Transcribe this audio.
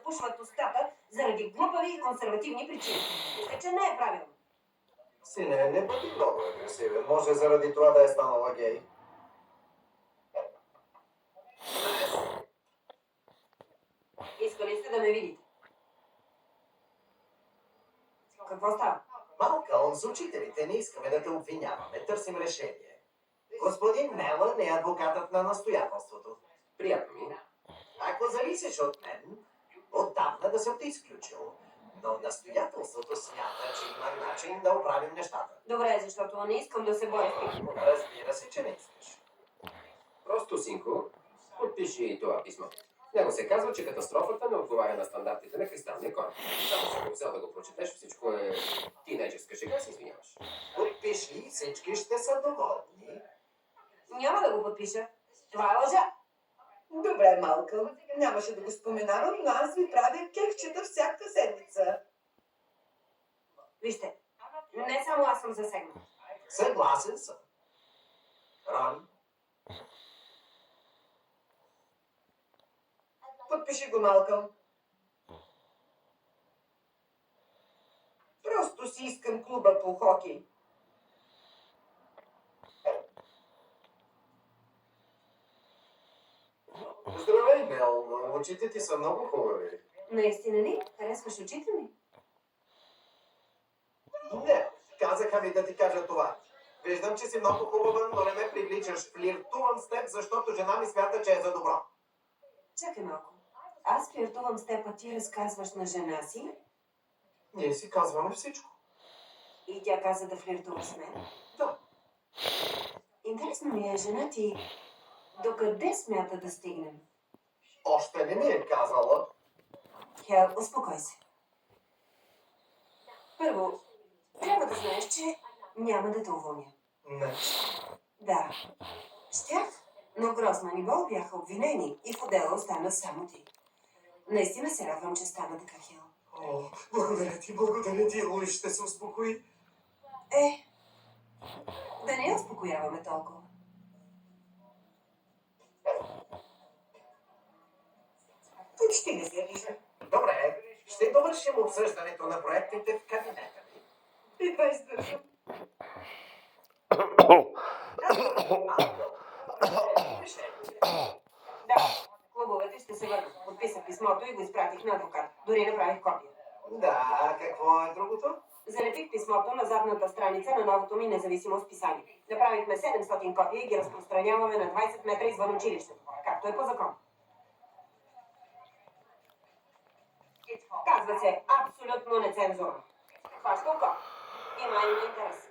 запушват устата заради глупави и консервативни причини. Мисля, че не е правилно. Сине, не бъди много агресивен. Може заради това да е станала гей. Искали сте да ме видите? Какво става? Малкълм, с учителите не искаме да те обвиняваме. Търсим решение. Господин Мелън е адвокатът на настоятелството. Приятно ми. Ако зависиш от мен, отдавна да съм те изключил. Но настоятелството смята, че има начин да оправим нещата. Добре, защото не искам да се боря в пикнико. Разбира се, че не искаш. Просто, синко, подпиши това писмо. В него се казва, че катастрофата не отговаря на стандартите на кристалния кораб. Само си го взел да го прочетеш, всичко е тинейджерска шега, се извиняваш. Подпиши и всички ще са доволни. Няма да го подпиша. Това е лъжа. Добре, Малкълм. Нямаше да го споменавам, но аз ви правя кекчета всяка седмица. Вижте, не само аз съм засегнат. Съгласен съм. Рон, Подпиши го, Малкълм. Просто си искам клуба по хокей. здравей, Мел. Очите ти са много хубави. Наистина ли? Харесваш очите ми? Не, казаха ми да ти кажа това. Виждам, че си много хубава, но не ме привличаш. Флиртувам с теб, защото жена ми смята, че е за добро. Чакай малко. Аз флиртувам с теб, а ти разказваш на жена си Ние си казваме всичко. и тя каза да флиртува с мен. Да. Интересно ми е, жена ти докъде смята да стигнем? Още не ми е казала. Хел, успокой се. Първо, трябва да знаеш, че няма да те уволня. Не. Да, щях, но Гросман и Бол бяха обвинени и в отдела остана само ти. Наистина се радвам, че стана така, Хел. О, благодаря ти, Луи ще се успокои. Да не я успокояваме толкова. Почти не се вижда. Добре, ще довършим обсъждането на проектите в кабинета ми. Едва издържам. Да, клубовете ще се върнат. Подписах писмото и го изпратих на адвокат. Дори направих копия. Да, какво е другото? Залепих писмото на задната страница на новото ми независимо списание. Направихме 700 копия и ги разпространяваме на 20 метра извън училището, както е по закон. Казва се абсолютно нецензурно. Хваща око. Има интерес.